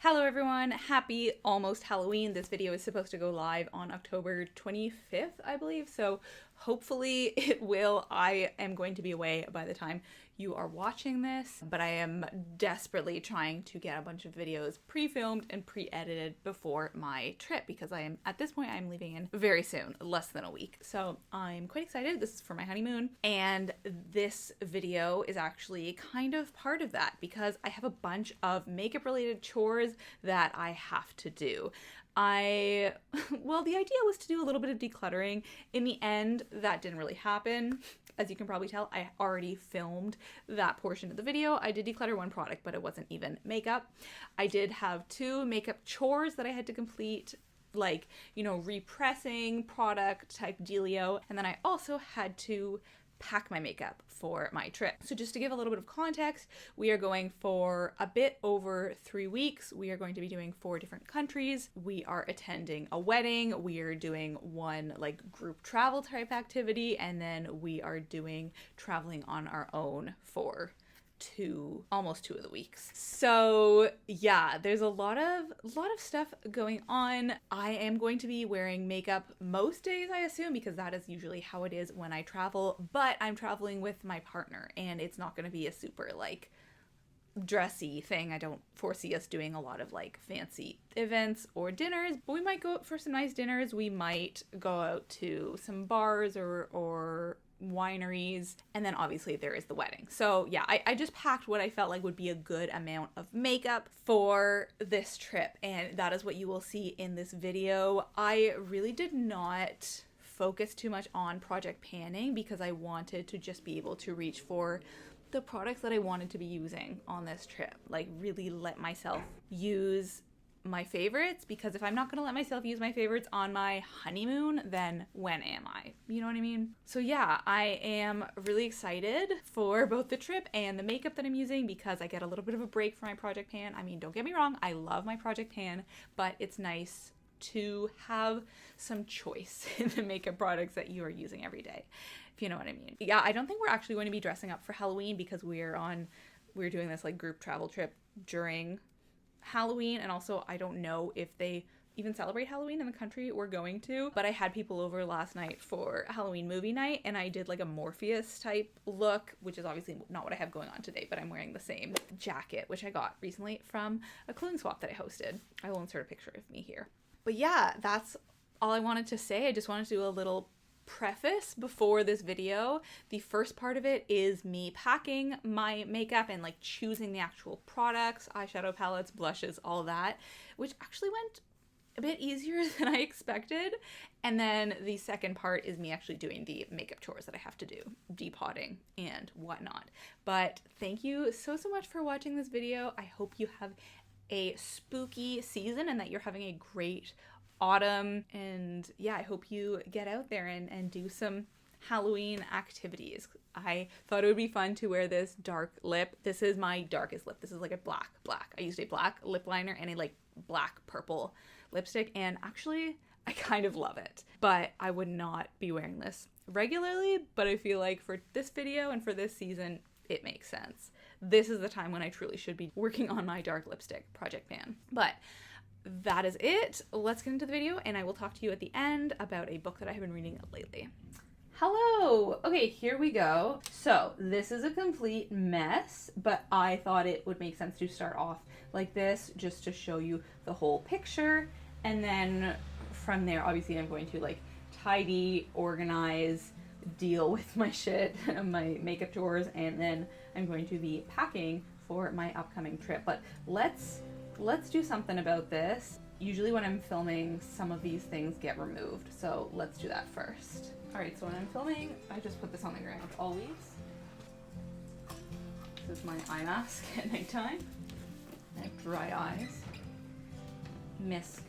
Hello everyone, happy almost Halloween. This video is supposed to go live on October 25th, I believe, so hopefully it will. I am going to be away by the time you are watching this, but I am desperately trying to get a bunch of videos pre-filmed and pre-edited before my trip because at this point I'm leaving in very soon, less than a week. So I'm quite excited. This is for my honeymoon, and this video is actually kind of part of that because I have a bunch of makeup related chores that I have to do. Well, the idea was to do a little bit of decluttering. In the end, that didn't really happen. As you can probably tell, I already filmed that portion of the video. I did declutter one product, but it wasn't even makeup. I did have 2 makeup chores that I had to complete, like, repressing product type dealio. And then I also had to pack my makeup for my trip. So just to give a little bit of context, we are going for a bit over 3 weeks. We are going to be doing 4 different countries. We are attending a wedding. We are doing one like group travel type activity, and then we are doing traveling on our own for almost 2 of the weeks. So yeah, there's a lot of stuff going on. I am going to be wearing makeup most days, I assume, because that is usually how it is when I travel, but I'm traveling with my partner and it's not going to be a super like dressy thing. I don't foresee us doing a lot of like fancy events or dinners, but we might go out for some nice dinners. We might go out to some bars or wineries, and then obviously there is the wedding. So yeah, I just packed what I felt like would be a good amount of makeup for this trip, and that is what you will see in this video. I really did not focus too much on project panning because I wanted to just be able to reach for the products that I wanted to be using on this trip, like really let myself use my favorites, because if I'm not going to let myself use my favorites on my honeymoon, then when am I? You know what I mean? So yeah, I am really excited for both the trip and the makeup that I'm using because I get a little bit of a break from my project pan. I mean, don't get me wrong, I love my project pan, but it's nice to have some choice in the makeup products that you are using every day, if you know what I mean. Yeah, I don't think we're actually going to be dressing up for Halloween because we're doing this like group travel trip during Halloween, and also I don't know if they even celebrate Halloween in the country we're going to, but I had people over last night for Halloween movie night and I did like a Morpheus type look, which is obviously not what I have going on today, but I'm wearing the same jacket which I got recently from a clothing swap that I hosted. I will insert a picture of me here. But yeah, that's all I wanted to say. I just wanted to do a little preface before this video. The first part of it is me packing my makeup and like choosing the actual products, eyeshadow palettes, blushes, all of that, which actually went a bit easier than I expected. And then the second part is me actually doing the makeup chores that I have to do, depotting and whatnot. But thank you so much for watching this video. I hope you have a spooky season and that you're having a great autumn, and yeah, I hope you get out there and do some Halloween activities. I thought it would be fun to wear this dark lip. This is my darkest lip. This is like a black. I used a black lip liner and a like black purple lipstick, and actually I kind of love it, but I would not be wearing this regularly, but I feel like for this video and for this season it makes sense. This is the time when I truly should be working on my dark lipstick project pan. But that is it. Let's get into the video and I will talk to you at the end about a book that I have been reading lately. Hello! Okay, here we go. So this is a complete mess, but I thought it would make sense to start off like this just to show you the whole picture, and then from there obviously I'm going to like tidy, organize, deal with my shit, my makeup chores, and then I'm going to be packing for my upcoming trip. But let's do something about this. Usually when I'm filming, some of these things get removed, so let's do that first. Alright, so when I'm filming, I just put this on the ground always. This is my eye mask at nighttime. I have dry eyes. Miss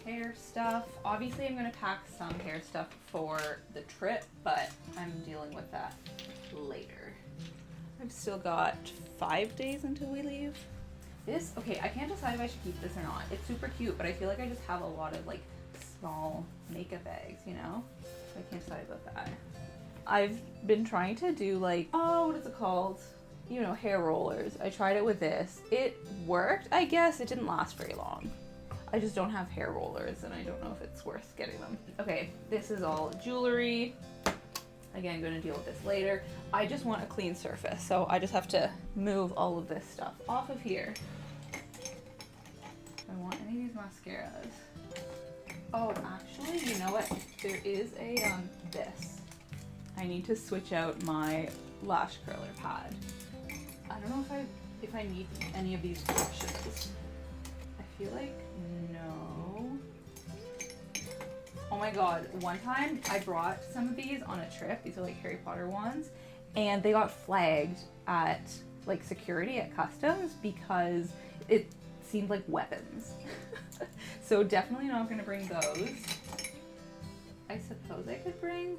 hair stuff. Obviously I'm going to pack some hair stuff for the trip, but I'm dealing with that later. I've still got 5 days until we leave. This, okay, I can't decide if I should keep this or not. It's super cute, but I feel like I just have a lot of like small makeup bags, you know? So I can't decide about that. I've been trying to do like, what is it called? you know, hair rollers. I tried it with this. It worked, I guess. It didn't last very long. I just don't have hair rollers and I don't know if it's worth getting them. Okay, this is all jewelry. Again, I'm going to deal with this later. I just want a clean surface, so I just have to move all of this stuff off of here. Do I want any of these mascaras? Oh, actually, you know what? There is a, this. I need to switch out my lash curler pad. I don't know if I need any of these brushes. I feel like no. Oh my god, one time I brought some of these on a trip. These are like Harry Potter ones. And they got flagged at like security at customs because it seemed like weapons. So definitely not gonna bring those. I suppose I could bring,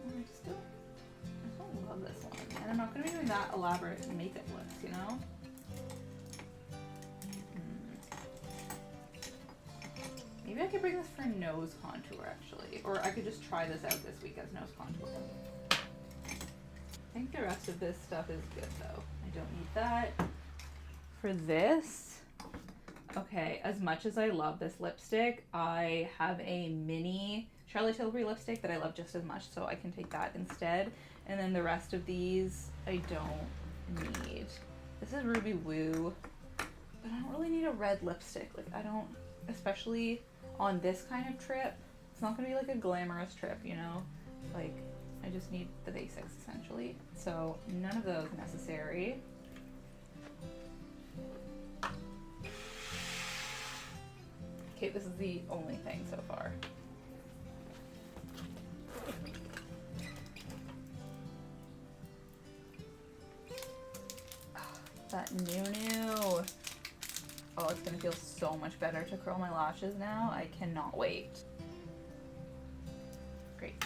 I just don't love this one. And I'm not gonna be doing that elaborate makeup looks, you know? Maybe I could bring this for nose contour actually. Or I could just try this out this week as nose contour. I think the rest of this stuff is good though. I don't need that. For this, okay, as much as I love this lipstick, I have a mini Charlotte Tilbury lipstick that I love just as much, so I can take that instead. And then the rest of these I don't need. This is Ruby Woo, but I don't really need a red lipstick. Like I don't, especially on this kind of trip. It's not gonna be like a glamorous trip, you know? Like, I just need the basics essentially. So none of those necessary. Okay, this is the only thing so far. That new. Oh, it's gonna feel so much better to curl my lashes now. I cannot wait. Great.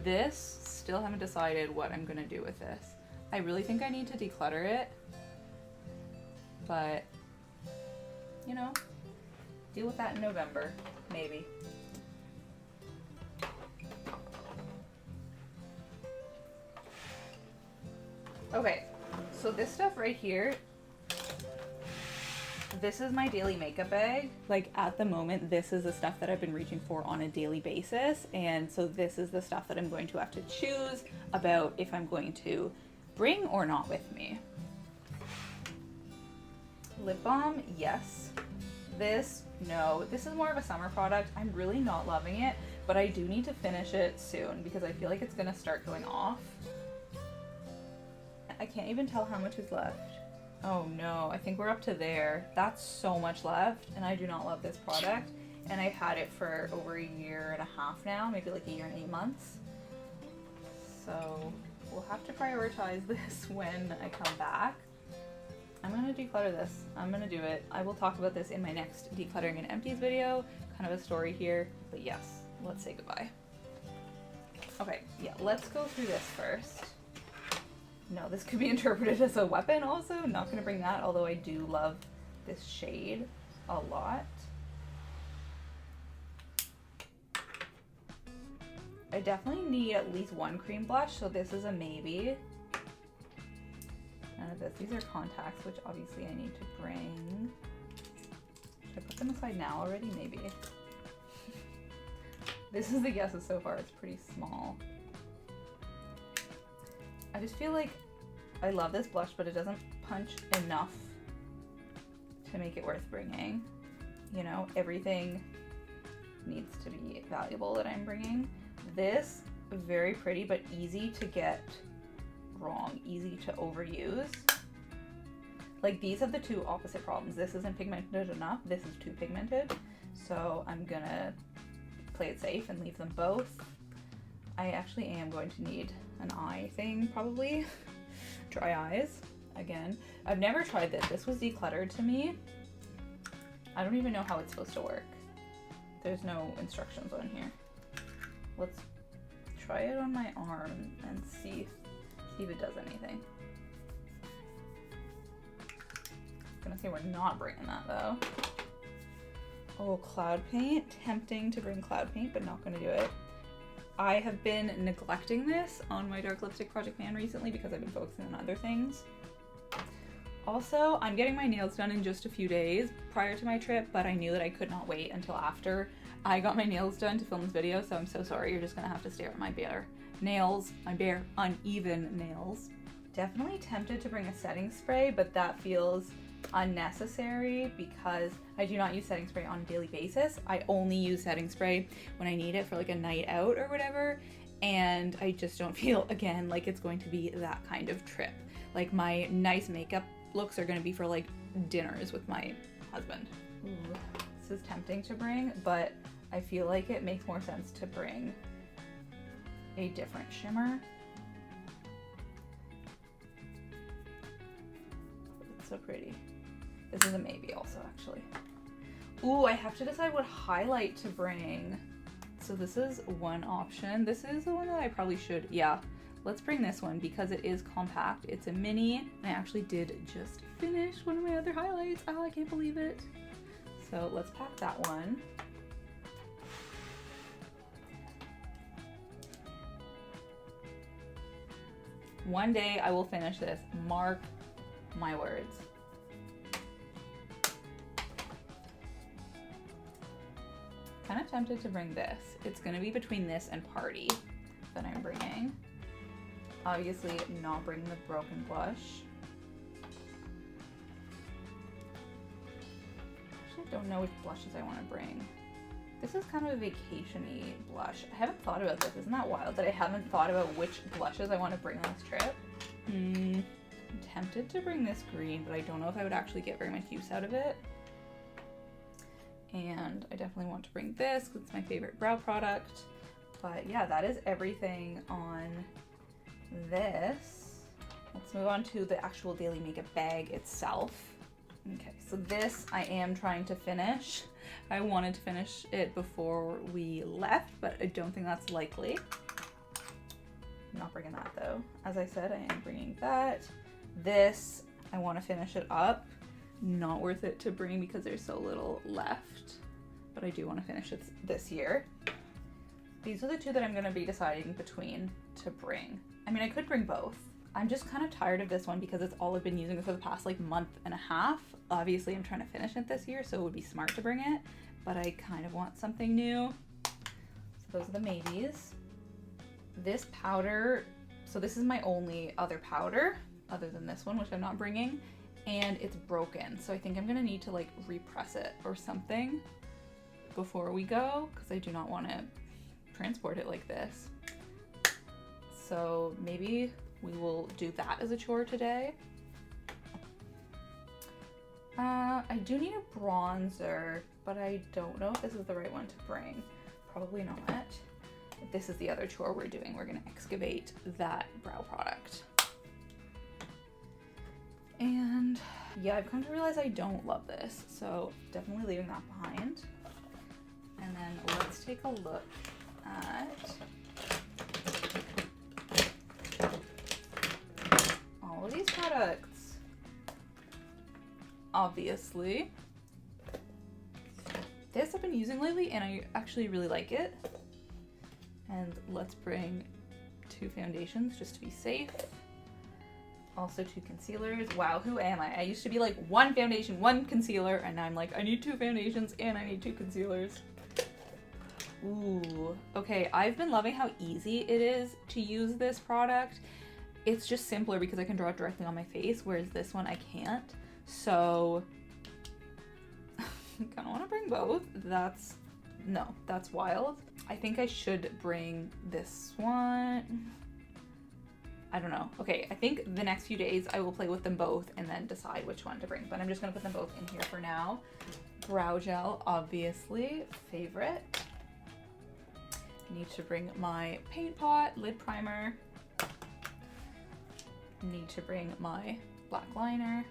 This, still haven't decided what I'm gonna do with this. I really think I need to declutter it, but you know, deal with that in November, maybe. Okay, so this stuff right here, this is my daily makeup bag. Like at the moment, this is the stuff that I've been reaching for on a daily basis. And so this is the stuff that I'm going to have to choose about if I'm going to bring or not with me. Lip balm, yes. This, no. This is more of a summer product. I'm really not loving it, but I do need to finish it soon because I feel like it's gonna start going off. I can't even tell how much is left. Oh no, I think we're up to there. That's so much left, and I do not love this product. And I've had it for over a year and a half now, maybe like a year and 8 months. So we'll have to prioritize this when I come back. I'm gonna declutter this. I'm gonna do it. I will talk about this in my next decluttering and empties video. Kind of a story here, but yes, let's say goodbye. Okay, yeah, let's go through this first. No, this could be interpreted as a weapon also. Not gonna bring that, although I do love this shade a lot. I definitely need at least one cream blush, so this is a maybe. None of this. These are contacts, which obviously I need to bring. Should I put them aside now already? Maybe. This is the guesses so far. It's pretty small. I just feel like I love this blush, but it doesn't punch enough to make it worth bringing. You know, everything needs to be valuable that I'm bringing. This, very pretty, but easy to get wrong, easy to overuse. Like these have the two opposite problems. This isn't pigmented enough, this is too pigmented. So I'm gonna play it safe and leave them both. I actually am going to need an eye thing probably. Dry eyes, again. I've never tried this. This was decluttered to me. I don't even know how it's supposed to work. There's no instructions on here. Let's try it on my arm and see if it does anything. I'm gonna say we're not bringing that though. Oh, cloud paint. Tempting to bring cloud paint, but not gonna do it. I have been neglecting this on my dark lipstick project pan recently because I've been focusing on other things. Also, I'm getting my nails done in just a few days prior to my trip, but I knew that I could not wait until after I got my nails done to film this video, so I'm so sorry. You're just gonna have to stare at my bare nails, my bare uneven nails. Definitely tempted to bring a setting spray, but that feels unnecessary because I do not use setting spray on a daily basis. I only use setting spray when I need it for like a night out or whatever, and I just don't feel, again, like it's going to be that kind of trip. Like my nice makeup looks are going to be for like dinners with my husband. Ooh, this is tempting to bring, but I feel like it makes more sense to bring a different shimmer. It's so pretty. This is a maybe also, actually. Ooh, I have to decide what highlight to bring. So this is one option. This is the one that I probably should, yeah. Let's bring this one because it is compact. It's a mini. I actually did just finish one of my other highlights. Oh, I can't believe it. So let's pack that one. One day I will finish this. Mark my words. Kind of tempted to bring this. It's gonna be between this and Party that I'm bringing. Obviously not bringing the Broken Blush. Actually, I don't know which blushes I want to bring. This is kind of a vacation-y blush. I haven't thought about this. Isn't that wild that I haven't thought about which blushes I want to bring on this trip? I'm tempted to bring this green, but I don't know if I would actually get very much use out of it. And I definitely want to bring this because it's my favorite brow product. But yeah, that is everything on this. Let's move on to the actual daily makeup bag itself. Okay, so this I am trying to finish. I wanted to finish it before we left, but I don't think that's likely. I'm not bringing that though. As I said, I am bringing that. This, I want to finish it up. Not worth it to bring because there's so little left, but I do want to finish it this year. These are the two that I'm going to be deciding between to bring. I mean, I could bring both. I'm just kind of tired of this one because it's all I've been using for the past like month and a half. Obviously, I'm trying to finish it this year, so it would be smart to bring it, but I kind of want something new. So those are the maybes. This powder, so this is my only other powder other than this one, which I'm not bringing, and it's broken. So I think I'm gonna need to like repress it or something before we go because I do not want to transport it like this. So maybe we will do that as a chore today. I do need a bronzer, but I don't know if this is the right one to bring. Probably not. This is the other chore we're doing. We're gonna excavate that brow product. And yeah, I've come to realize I don't love this, so definitely leaving that behind. And then let's take a look at all of these products. Obviously, this I've been using lately and I actually really like it. And let's bring 2 foundations just to be safe. Also 2 concealers. Wow, who am I? I used to be like 1 foundation, 1 concealer, and now I'm like, I need 2 foundations and I need 2 concealers. Ooh, okay, I've been loving how easy it is to use this product. It's just simpler because I can draw it directly on my face, whereas this one I can't. So, I kind of want to bring both. That's wild. I think I should bring this one. I don't know. Okay, I think the next few days I will play with them both and then decide which one to bring, but I'm just gonna put them both in here for now. Brow gel, obviously, favorite. Need to bring my paint pot, lid primer. Need to bring my black liner.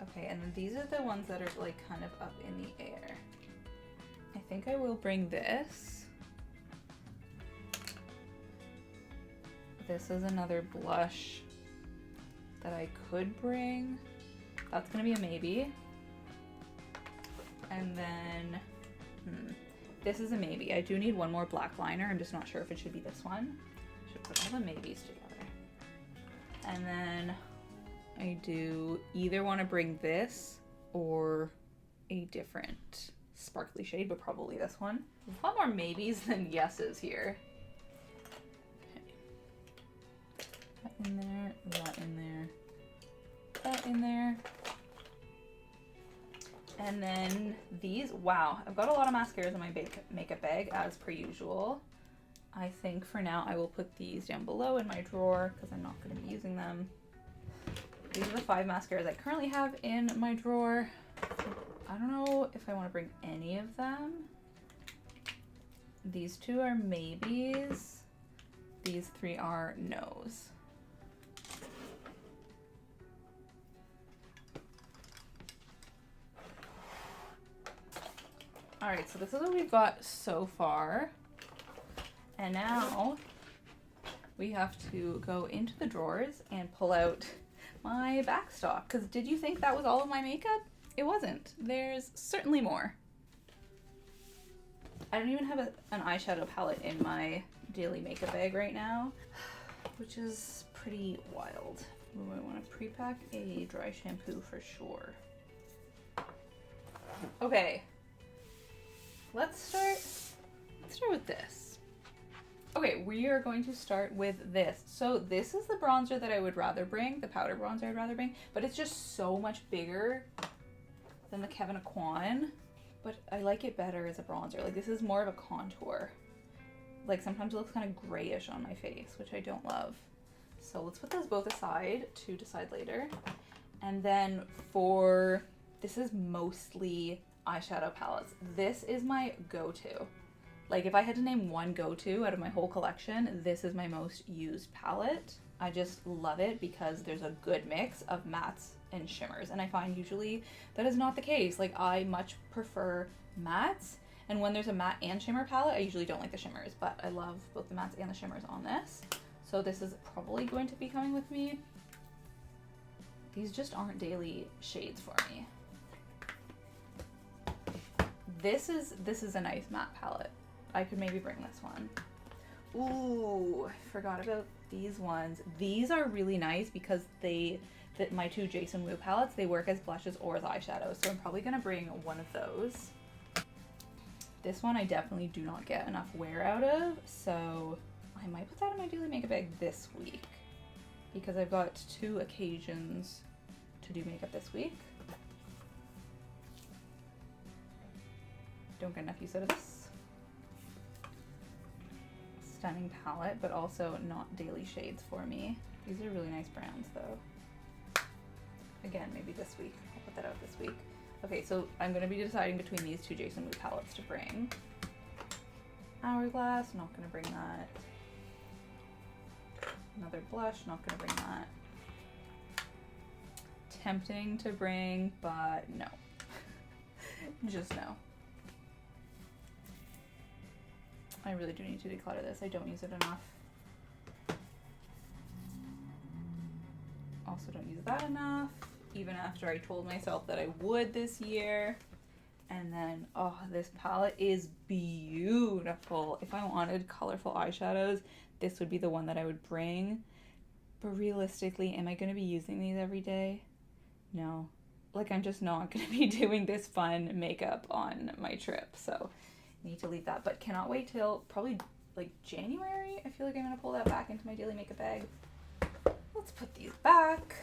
Okay, and then these are the ones that are like kind of up in the air. I think I will bring this. This is another blush that I could bring. That's gonna be a maybe. And then, This is a maybe. I do need one more black liner. I'm just not sure if it should be this one. Should put all the maybes together. And then I do either want to bring this or a different sparkly shade, but probably this one. A lot more maybes than yeses here. Okay. That in there, that in there, that in there. And then these, wow, I've got a lot of mascaras in my makeup bag as per usual. I think for now I will put these down below in my drawer because I'm not going to be using them. These are the 5 mascaras I currently have in my drawer. I don't know if I want to bring any of them. These 2 are maybes. These 3 are no's. All right, so this is what we've got so far. And now we have to go into the drawers and pull out my Backstock. Because did you think that was all of my makeup? It wasn't. There's certainly more. I don't even have an eyeshadow palette in my daily makeup bag right now, which is pretty wild. Ooh, I want to pre-pack a dry shampoo for sure. Okay. Let's start with this. Okay, we are going to start with this. So this is the bronzer that I would rather bring, the powder bronzer I'd rather bring, but it's just so much bigger than the Kevyn Aucoin, but I like it better as a bronzer. Like this is more of a contour. Like sometimes it looks kind of grayish on my face, which I don't love. So let's put those both aside to decide later. And then for, this is mostly eyeshadow palettes. This is my go-to. Like if I had to name one go-to out of my whole collection, this is my most used palette. I just love it because there's a good mix of mattes and shimmers, and I find usually that is not the case. Like I much prefer mattes, and when there's a matte and shimmer palette, I usually don't like the shimmers, but I love both the mattes and the shimmers on this. So this is probably going to be coming with me. These just aren't daily shades for me. This is a nice matte palette. I could maybe bring this one. Ooh, I forgot about these ones. These are really nice because my 2 Jason Wu palettes, they work as blushes or as eyeshadows. So I'm probably gonna bring one of those. This one I definitely do not get enough wear out of, so I might put that in my daily makeup bag this week because I've got 2 occasions to do makeup this week. Don't get enough use out of this. Stunning palette, but also not daily shades for me. These are really nice browns though. Again, maybe this week. I'll put that out this week. Okay, so I'm gonna be deciding between these 2 Jason Wu palettes to bring. Hourglass, not gonna bring that. Another blush, not gonna bring that. Tempting to bring, but no. Just no. I really do need to declutter this. I don't use it enough. Also don't use that enough, even after I told myself that I would this year. And then, oh, this palette is beautiful. If I wanted colorful eyeshadows, this would be the one that I would bring. But realistically, am I going to be using these every day? No. Like, I'm just not going to be doing this fun makeup on my trip. So need to leave that, but cannot wait till probably like January. I feel like I'm gonna pull that back into my daily makeup bag. Let's put these back.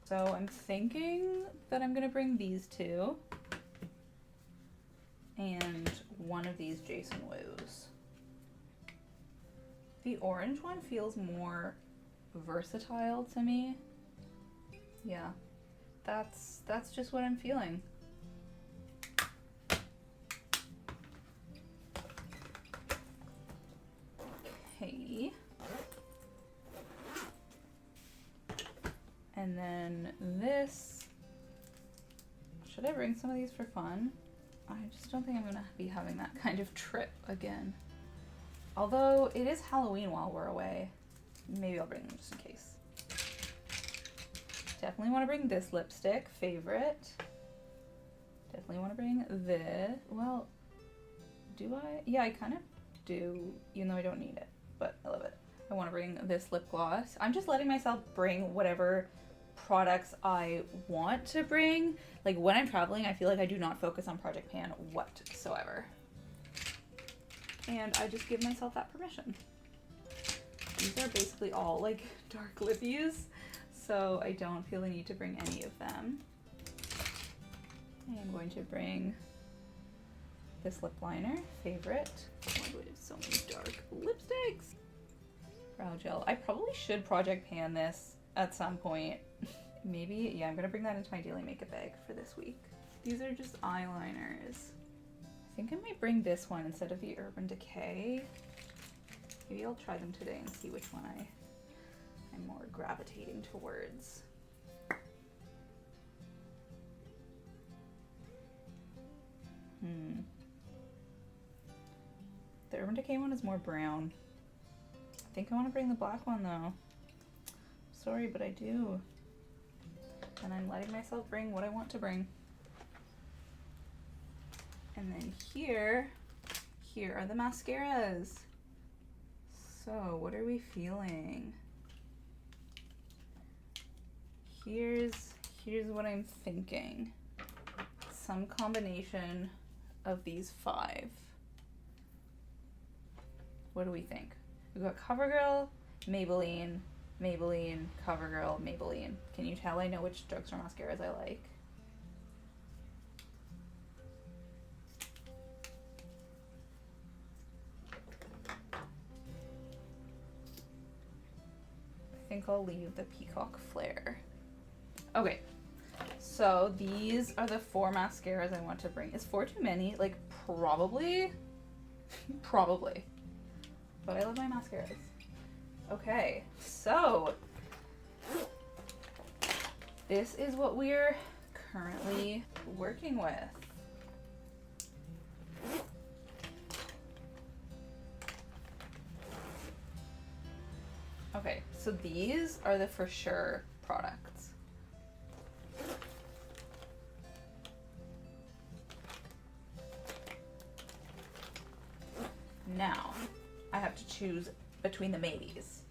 So I'm thinking that I'm gonna bring these 2 and one of these Jason Wu's. The orange one feels more versatile to me. Yeah, that's just what I'm feeling. Okay. And then this, should I bring some of these for fun? I just don't think I'm gonna be having that kind of trip again. Although it is Halloween while we're away. Maybe I'll bring them just in case. Definitely want to bring this lipstick, favorite. Definitely definitely want to bring this. Well, do I? Yeah, I kind of do, even though I don't need it, but I love it. I want to bring this lip gloss. I'm just letting myself bring whatever products I want to bring. Like when I'm traveling, I feel like I do not focus on Project Pan whatsoever. And I just give myself that permission. These are basically all like dark lippies, so I don't feel the need to bring any of them. I am going to bring this lip liner, favorite. Why do I have so many dark lipsticks? Brow gel. I probably should Project Pan this at some point. Maybe, yeah, I'm gonna bring that into my daily makeup bag for this week. These are just eyeliners. I think I might bring this one instead of the Urban Decay. Maybe I'll try them today and see which one I'm more gravitating towards. The Urban Decay one is more brown. I think I want to bring the black one though. Sorry, but I do. And I'm letting myself bring what I want to bring. And then here are the mascaras. So what are we feeling? Here's what I'm thinking. Some combination of these 5. What do we think? We've got CoverGirl, Maybelline, Maybelline, CoverGirl, Maybelline. Can you tell I know which drugstore mascaras I like? I think I'll leave the Peacock Flare. Okay, so these are the 4 mascaras I want to bring. Is 4 too many? Like, probably. Probably. But I love my mascaras. Okay, so this is what we're currently working with. Okay, so these are the for sure products. Now, I have to choose between the maybes.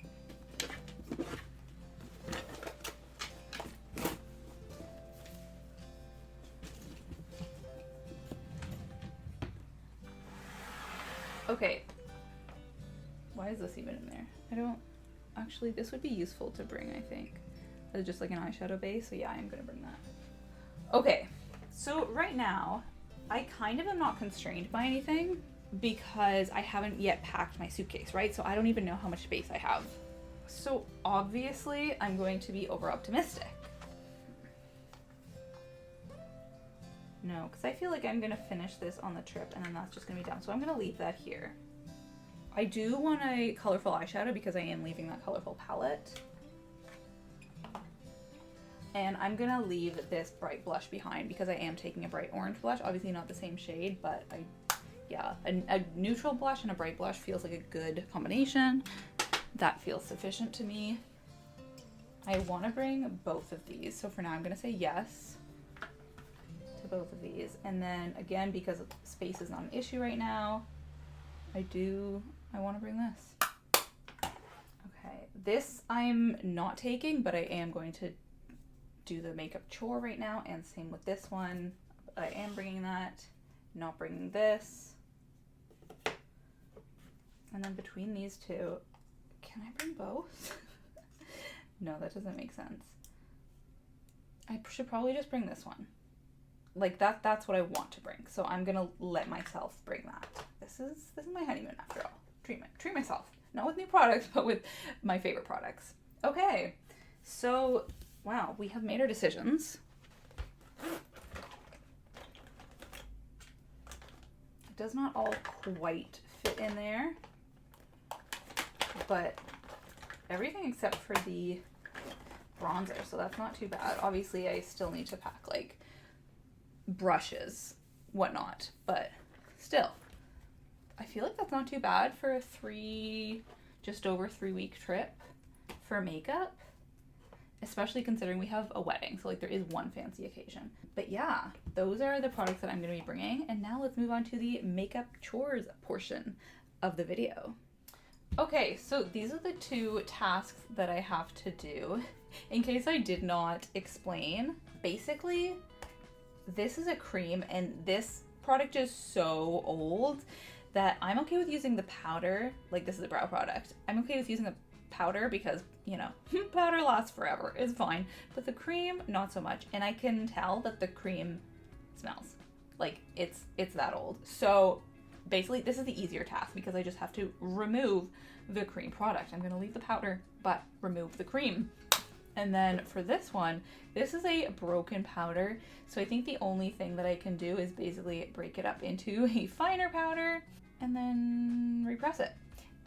Okay. Why is this even in there? I don't... Actually, this would be useful to bring, I think. As just like an eyeshadow base, so yeah, I am gonna bring that. Okay, so right now, I kind of am not constrained by anything because I haven't yet packed my suitcase, right? So I don't even know how much space I have. So obviously, I'm going to be over optimistic. No, because I feel like I'm gonna finish this on the trip and then that's just gonna be done. So I'm gonna leave that here. I do want a colorful eyeshadow because I am leaving that colorful palette. And I'm gonna leave this bright blush behind because I am taking a bright orange blush. Obviously not the same shade, but yeah, a neutral blush and a bright blush feels like a good combination. That feels sufficient to me. I wanna bring both of these. So for now, I'm gonna say yes to both of these. And then again, because space is not an issue right now, I want to bring this. Okay, this I'm not taking, but I am going to do the makeup chore right now, and same with this one. I am bringing that, not bringing this. And then between these two, can I bring both? No, that doesn't make sense. I should probably just bring this one. Like that's what I want to bring. So I'm gonna let myself bring that. This is my honeymoon after all. Treat myself. Not with new products, but with my favorite products. Okay, so wow, we have made our decisions. It does not all quite fit in there, but everything except for the bronzer, so that's not too bad. Obviously, I still need to pack like brushes, whatnot, but still. I feel like that's not too bad for a just over 3 week trip for makeup, especially considering we have a wedding. So like there is one fancy occasion. But yeah, those are the products that I'm going to be bringing. And now let's move on to the makeup chores portion of the video. Okay, so these are the 2 tasks that I have to do. In case I did not explain, basically, this is a cream and this product is so old that I'm okay with using the powder. Like, this is a brow product. I'm okay with using the powder because, you know, powder lasts forever. It's fine. But the cream, not so much. And I can tell that the cream smells. Like, it's that old. So basically, this is the easier task because I just have to remove the cream product. I'm going to leave the powder, but remove the cream. And then for this one, this is a broken powder. So I think the only thing that I can do is basically break it up into a finer powder and then repress it.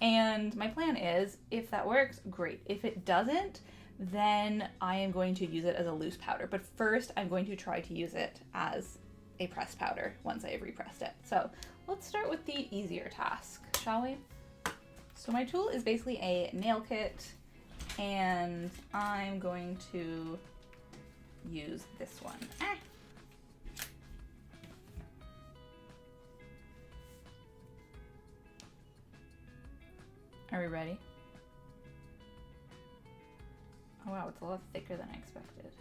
And my plan is, if that works, great. If it doesn't, then I am going to use it as a loose powder. But first, I'm going to try to use it as a pressed powder once I have repressed it. So let's start with the easier task, shall we? So my tool is basically a nail kit, and I'm going to use this one. Are we ready? Oh wow, it's a lot thicker than I expected.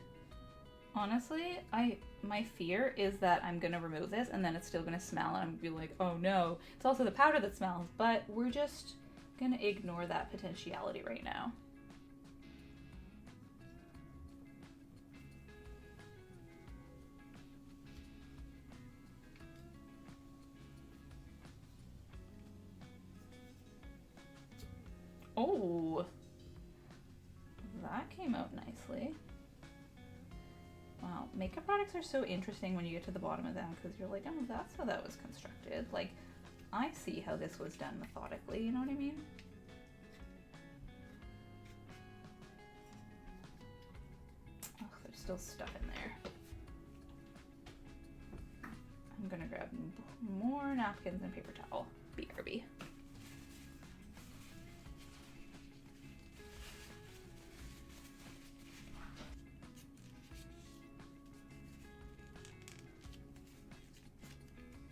Honestly, my fear is that I'm gonna remove this and then it's still gonna smell and I'm gonna be like, oh no. It's also the powder that smells, but we're just gonna ignore that potentiality right now. Oh, that came out nicely. Wow, makeup products are so interesting when you get to the bottom of them because you're like, oh, that's how that was constructed. Like, I see how this was done methodically, you know what I mean? Oh, there's still stuff in there. I'm gonna grab more napkins and paper towel. BRB.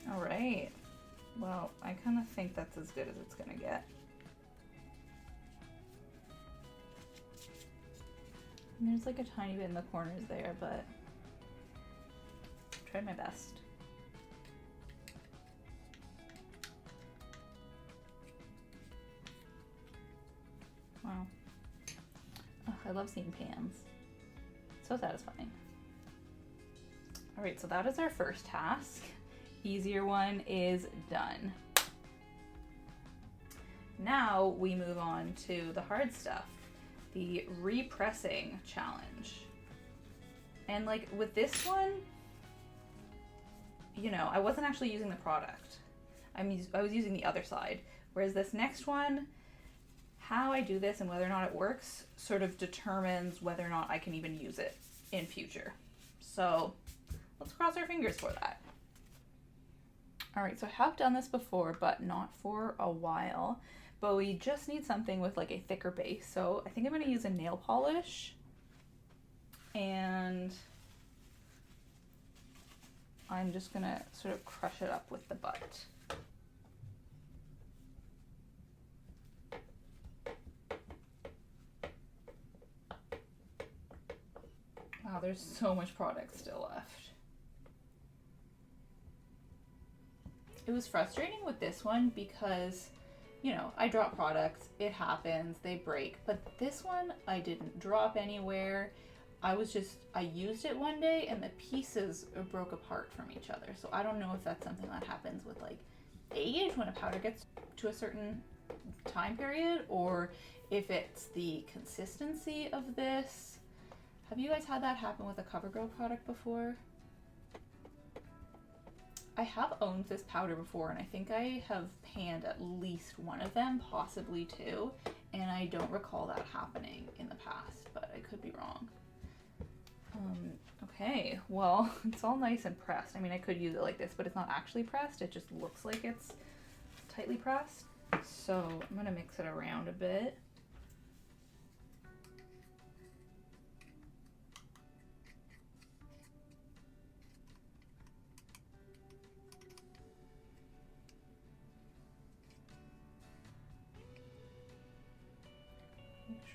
All right. Well, I kind of think that's as good as it's gonna get. And there's like a tiny bit in the corners there, but I tried my best. Wow. Ugh, I love seeing pans. So satisfying. All right, so that is our first task. Easier one is done. Now we move on to the hard stuff, the repressing challenge. And like with this one, you know, I wasn't actually using the product. I was using the other side. Whereas this next one, how I do this and whether or not it works sort of determines whether or not I can even use it in future. So let's cross our fingers for that. All right, so I have done this before, but not for a while. But we just need something with like a thicker base. So I think I'm gonna use a nail polish. And I'm just gonna sort of crush it up with the butt. Wow, there's so much product still left. It was frustrating with this one because, you know, I drop products, it happens, they break, but this one I didn't drop anywhere. I used it one day and the pieces broke apart from each other. So I don't know if that's something that happens with like age when a powder gets to a certain time period or if it's the consistency of this. Have you guys had that happen with a CoverGirl product before? I have owned this powder before and I think I have panned at least one of them, possibly two, and I don't recall that happening in the past, but I could be wrong. Okay, well, it's all nice and pressed. I mean, I could use it like this, but it's not actually pressed. It just looks like it's tightly pressed. So I'm gonna mix it around a bit.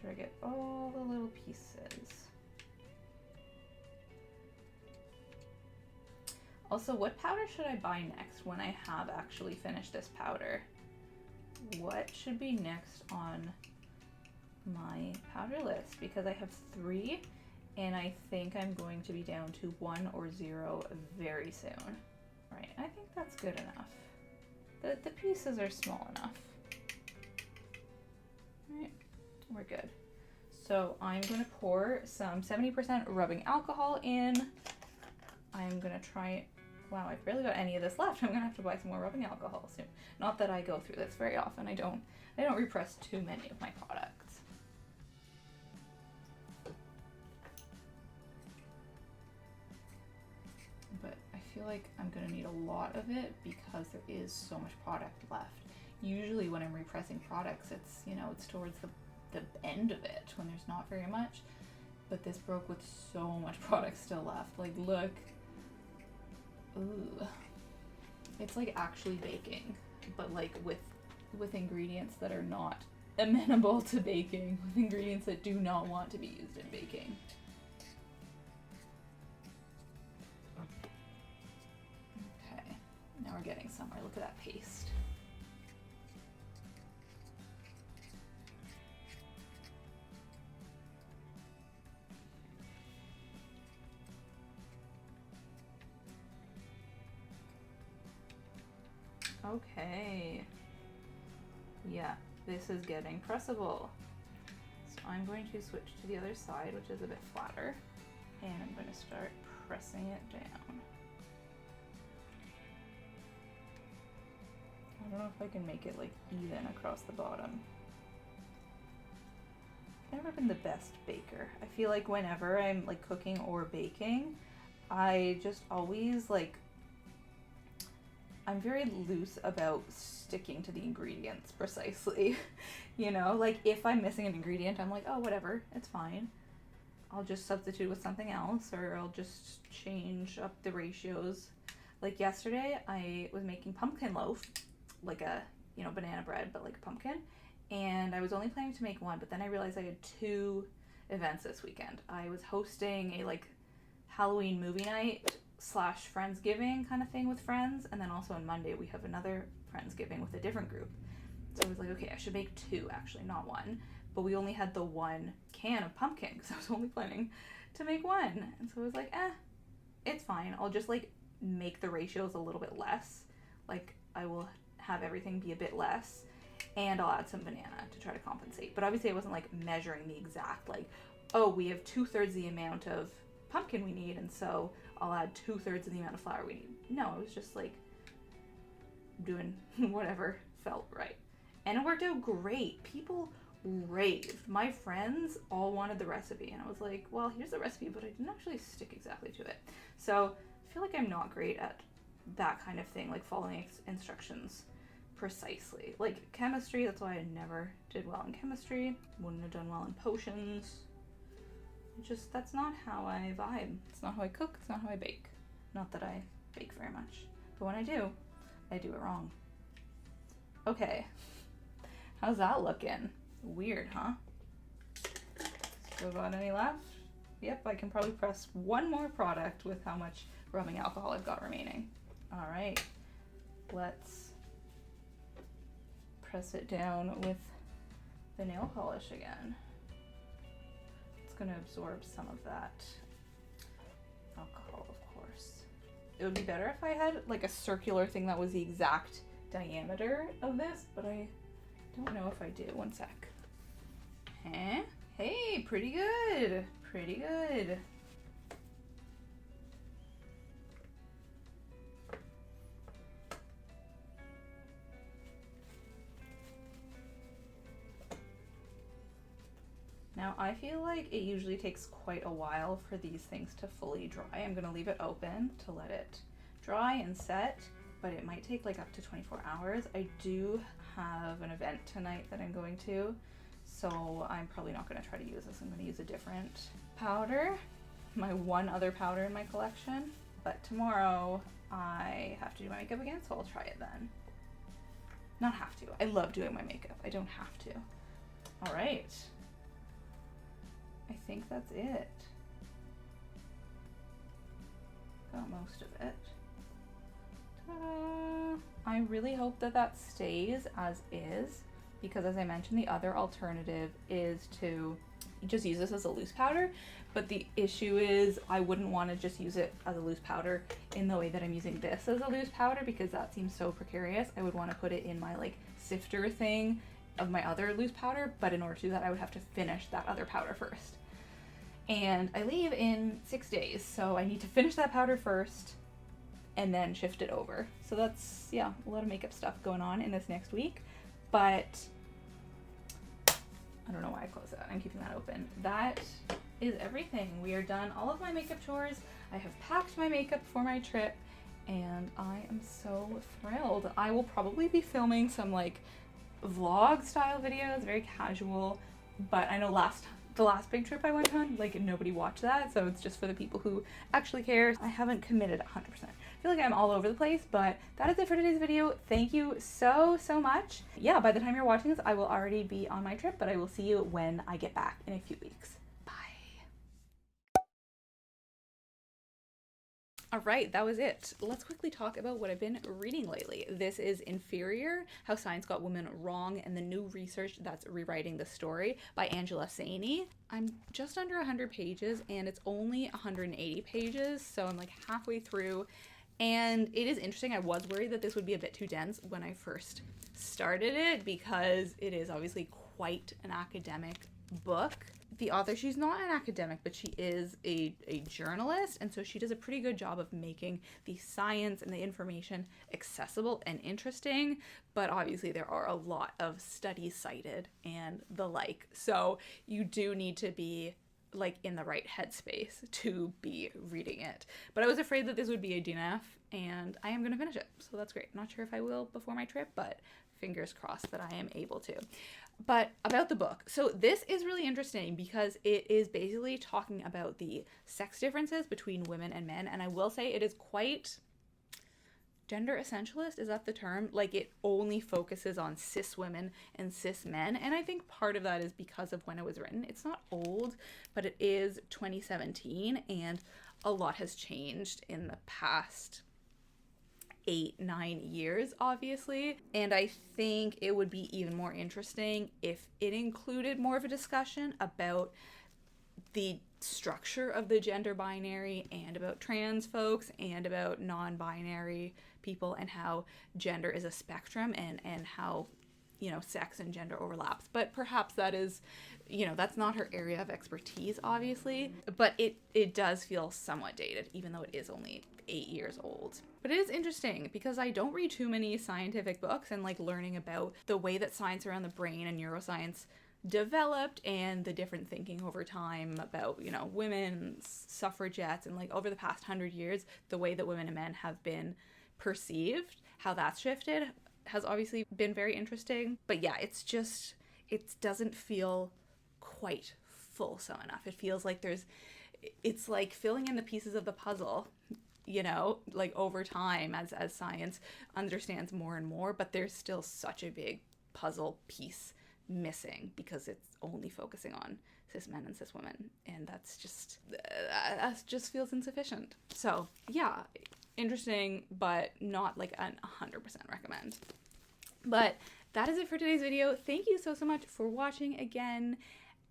sure I get all the little pieces. Also, what powder should I buy next when I have actually finished this powder? What should be next on my powder list? Because I have 3 and I think I'm going to be down to 1 or 0 very soon. Right, I think that's good enough. The pieces are small enough. Right, we're good. So I'm gonna pour some 70% rubbing alcohol in. I'm gonna try, wow, I've barely got any of this left. I'm gonna have to buy some more rubbing alcohol soon. Not that I go through this very often. I don't repress too many of my products. But I feel like I'm gonna need a lot of it because there is so much product left. Usually when I'm repressing products, it's, you know, it's towards the end of it when there's not very much. But this broke with so much product still left. Like, look. Ooh. It's like actually baking, but like with ingredients that are not amenable to baking, with ingredients that do not want to be used in baking. Okay, now we're getting somewhere. Look at that paste. Okay, yeah, this is getting pressable. So I'm going to switch to the other side, which is a bit flatter, and I'm going to start pressing it down. I don't know if I can make it like even across the bottom. I've never been the best baker. I feel like whenever I'm like cooking or baking, I just always like, I'm very loose about sticking to the ingredients precisely. You know, like if I'm missing an ingredient, I'm like, oh, whatever, it's fine. I'll just substitute with something else, or I'll just change up the ratios. Like yesterday, I was making pumpkin loaf, like a, you know, banana bread, but like a pumpkin. And I was only planning to make one, but then I realized I had 2 events this weekend. I was hosting a like Halloween movie night / Friendsgiving kind of thing with friends, and then also on Monday we have another Friendsgiving with a different group. So I was like, okay, I should make 2 actually, not 1. But we only had the 1 can of pumpkin because I was only planning to make 1. And so I was like, it's fine. I'll just like make the ratios a little bit less. Like I will have everything be a bit less, and I'll add some banana to try to compensate. But obviously I wasn't like measuring the exact like, oh, we have 2/3 the amount of pumpkin we need, and so I'll add 2/3 of the amount of flour we need. No, it was just like doing whatever felt right. And it worked out great. People raved. My friends all wanted the recipe, and I was like, well, here's the recipe, but I didn't actually stick exactly to it. So I feel like I'm not great at that kind of thing, like following instructions precisely. Like chemistry, that's why I never did well in chemistry. Wouldn't have done well in potions. Just, that's not how I vibe. It's not how I cook. It's not how I bake. Not that I bake very much. But when I do it wrong. Okay. How's that looking? Weird, huh? Still got any left? Yep, I can probably press 1 more product with how much rubbing alcohol I've got remaining. All right. Let's press it down with the nail polish again. Going to absorb some of that alcohol, of course. It would be better if I had like a circular thing that was the exact diameter of this, but I don't know if I do. One sec. Huh? Hey, pretty good. Pretty good. Now I feel like it usually takes quite a while for these things to fully dry. I'm gonna leave it open to let it dry and set, but it might take like up to 24 hours. I do have an event tonight that I'm going to, so I'm probably not gonna try to use this. I'm gonna use a different powder, my 1 other powder in my collection, but tomorrow I have to do my makeup again, so I'll try it then. Not have to. I love doing my makeup. I don't have to. All right. I think that's it. Got most of it. Ta-da! I really hope that that stays as is, because as I mentioned, the other alternative is to just use this as a loose powder, but the issue is I wouldn't want to just use it as a loose powder in the way that I'm using this as a loose powder, because that seems so precarious. I would want to put it in my like sifter thing of my other loose powder, but in order to do that I would have to finish that other powder first. And I leave in 6 days, so I need to finish that powder first and then shift it over. So that's, yeah, a lot of makeup stuff going on in this next week, but I don't know why I closed that. I'm keeping that open. That is everything. We are done all of my makeup chores. I have packed my makeup for my trip, and I am so thrilled. I will probably be filming some like vlog style videos, very casual, but I know the last big trip I went on, like nobody watched that, so it's just for the people who actually care. I haven't committed 100%. I feel like I'm all over the place, but that is it for today's video. Thank you so much. Yeah, by the time you're watching this, I will already be on my trip, but I will see you when I get back in a few weeks. Bye. All right, that was it. Let's quickly talk about what I've been reading lately. This is Inferior: How Science Got Women Wrong and the New Research That's Rewriting the Story by Angela Saini. I'm just under 100 pages and it's only 180 pages, so I'm like halfway through. And it is interesting. I was worried that this would be a bit too dense when I first started it, because it is obviously quite an academic book. The author, she's not an academic, but she is a journalist, and so she does a pretty good job of making the science and the information accessible and interesting, but obviously there are a lot of studies cited and the like, so you do need to be like in the right headspace to be reading it. But I was afraid that this would be a DNF, and I am going to finish it, so that's great. Not sure if I will before my trip, but fingers crossed that I am able to. But about the book, so this is really interesting because it is basically talking about the sex differences between women and men, and I will say it is quite gender essentialist. Is that the term? Like, it only focuses on cis women and cis men, and I think part of that is because of when it was written. It's not old, but it is 2017, and a lot has changed in the past 8-9 years, obviously, and I think it would be even more interesting if it included more of a discussion about the structure of the gender binary and about trans folks and about non-binary people and how gender is a spectrum and how, you know, sex and gender overlaps. But perhaps that is, you know, that's not her area of expertise, obviously, but it does feel somewhat dated, even though it is only 8 years old. But it is interesting because I don't read too many scientific books, and like learning about the way that science around the brain and neuroscience developed and the different thinking over time about, you know, women, suffragettes, and like over the past 100 years, the way that women and men have been perceived, how that's shifted, has obviously been very interesting. But yeah, it's just, it doesn't feel quite fulsome enough. It feels like it's like filling in the pieces of the puzzle, you know, like over time as science understands more and more, but there's still such a big puzzle piece missing because it's only focusing on cis men and cis women, and that just feels insufficient. So yeah, interesting, but not like an 100% recommend. But that is it for today's video. Thank you so much for watching again,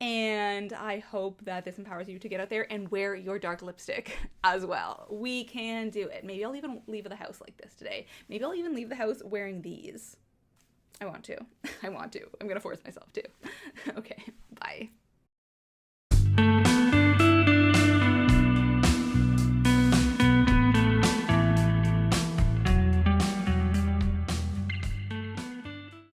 and I hope that this empowers you to get out there and wear your dark lipstick as well. We can do it. Maybe I'll even leave the house like this today. Maybe I'll even leave the house wearing these. I want to. I'm gonna force myself to. Okay.